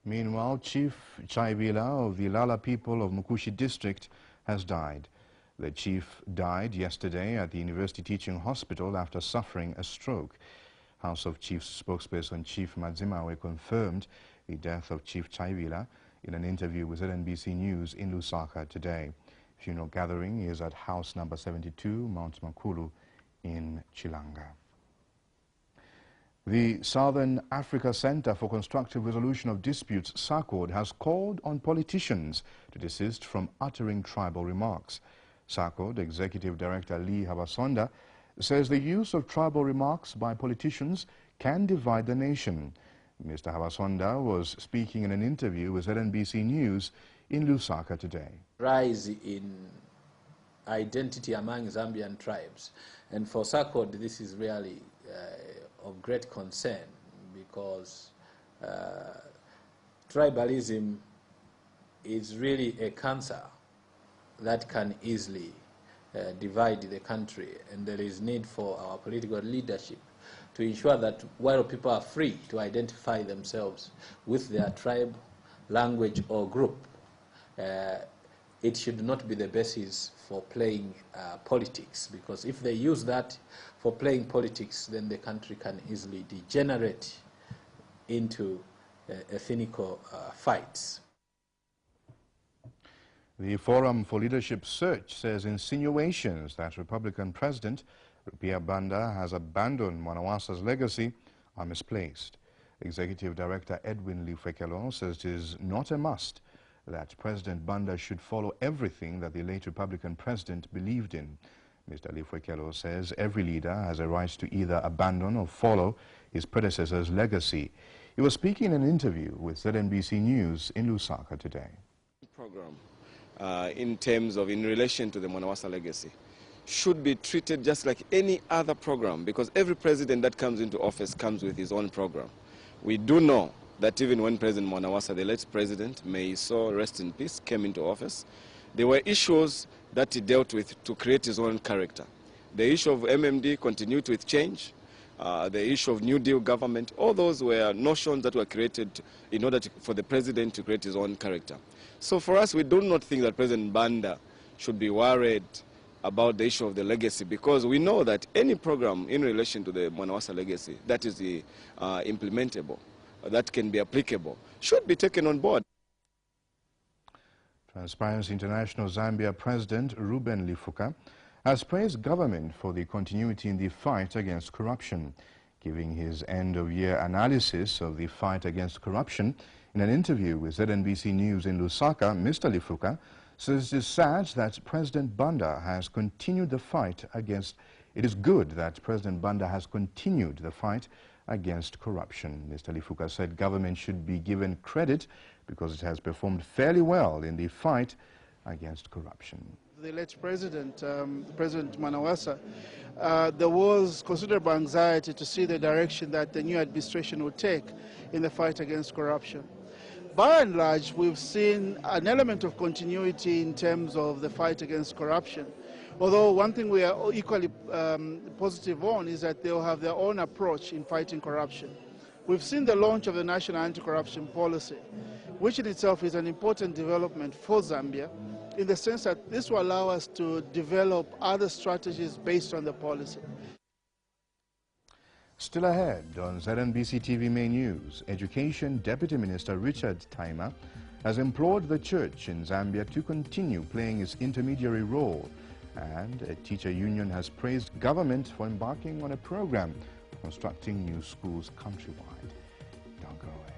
Meanwhile, Chief Chaivila of the Lala people of Mukushi district has died. The chief died yesterday at the University Teaching Hospital after suffering a stroke. House of Chiefs spokesperson Chief Madzimawe confirmed the death of Chief Chaivila in an interview with NBC News in Lusaka today. Funeral gathering is at house number 72, Mount Makulu in Chilanga. The Southern Africa Center for Constructive Resolution of Disputes, SACOD, has called on politicians to desist from uttering tribal remarks. SACOD Executive Director Lee Habasonda says the use of tribal remarks by politicians can divide the nation. Mr. Habasonda was speaking in an interview with NBC News in Lusaka today. Rise in identity among Zambian tribes, and for SACOD this is really of great concern, because tribalism is really a cancer that can easily divide the country, and there is need for our political leadership to ensure that while people are free to identify themselves with their tribe, language or group, it should not be the basis for playing politics, because if they use that for playing politics, then the country can easily degenerate into ethnical fights. The Forum for Leadership Search says insinuations that Republican President Rupia Banda has abandoned Mwanawasa's legacy are misplaced. Executive Director Edwin Lifwekelo says it is not a must that President Banda should follow everything that the late Republican president believed in. Mr. Lifwekelo says every leader has a right to either abandon or follow his predecessor's legacy. He was speaking in an interview with ZNBC News in Lusaka today. Program in relation to the Mwanawasa legacy should be treated just like any other program, because every president that comes into office comes with his own program. We do know that even when President Mwanawasa, the late president, may his soul rest in peace, came into office, there were issues that he dealt with to create his own character. The issue of MMD continued with change. The issue of New Deal government, all those were notions that were created in order for the president to create his own character. So for us, we do not think that President Banda should be worried about the issue of the legacy, because we know that any program in relation to the Mwanawasa legacy that is implementable, that can be applicable, should be taken on board. Transparency International Zambia President Ruben Lifuka has praised government for the continuity in the fight against corruption. Giving his end-of-year analysis of the fight against corruption in an interview with ZNBC News in Lusaka, Mr. Lifuka says it is sad that President Banda has continued the fight against. It is good that President Banda has continued the fight against corruption. Mr. Lifuka said government should be given credit because it has performed fairly well in the fight against corruption. The late president, President Mwanawasa, there was considerable anxiety to see the direction that the new administration would take in the fight against corruption. By and large, we've seen an element of continuity in terms of the fight against corruption. Although one thing we are equally positive on is that they'll have their own approach in fighting corruption. We've seen the launch of the National Anti-Corruption Policy, which in itself is an important development for Zambia, in the sense that this will allow us to develop other strategies based on the policy. Still ahead on ZNBC TV Main News, Education Deputy Minister Richard Taima has implored the church in Zambia to continue playing its intermediary role, and a teacher union has praised government for embarking on a program for constructing new schools countrywide. Don't go away.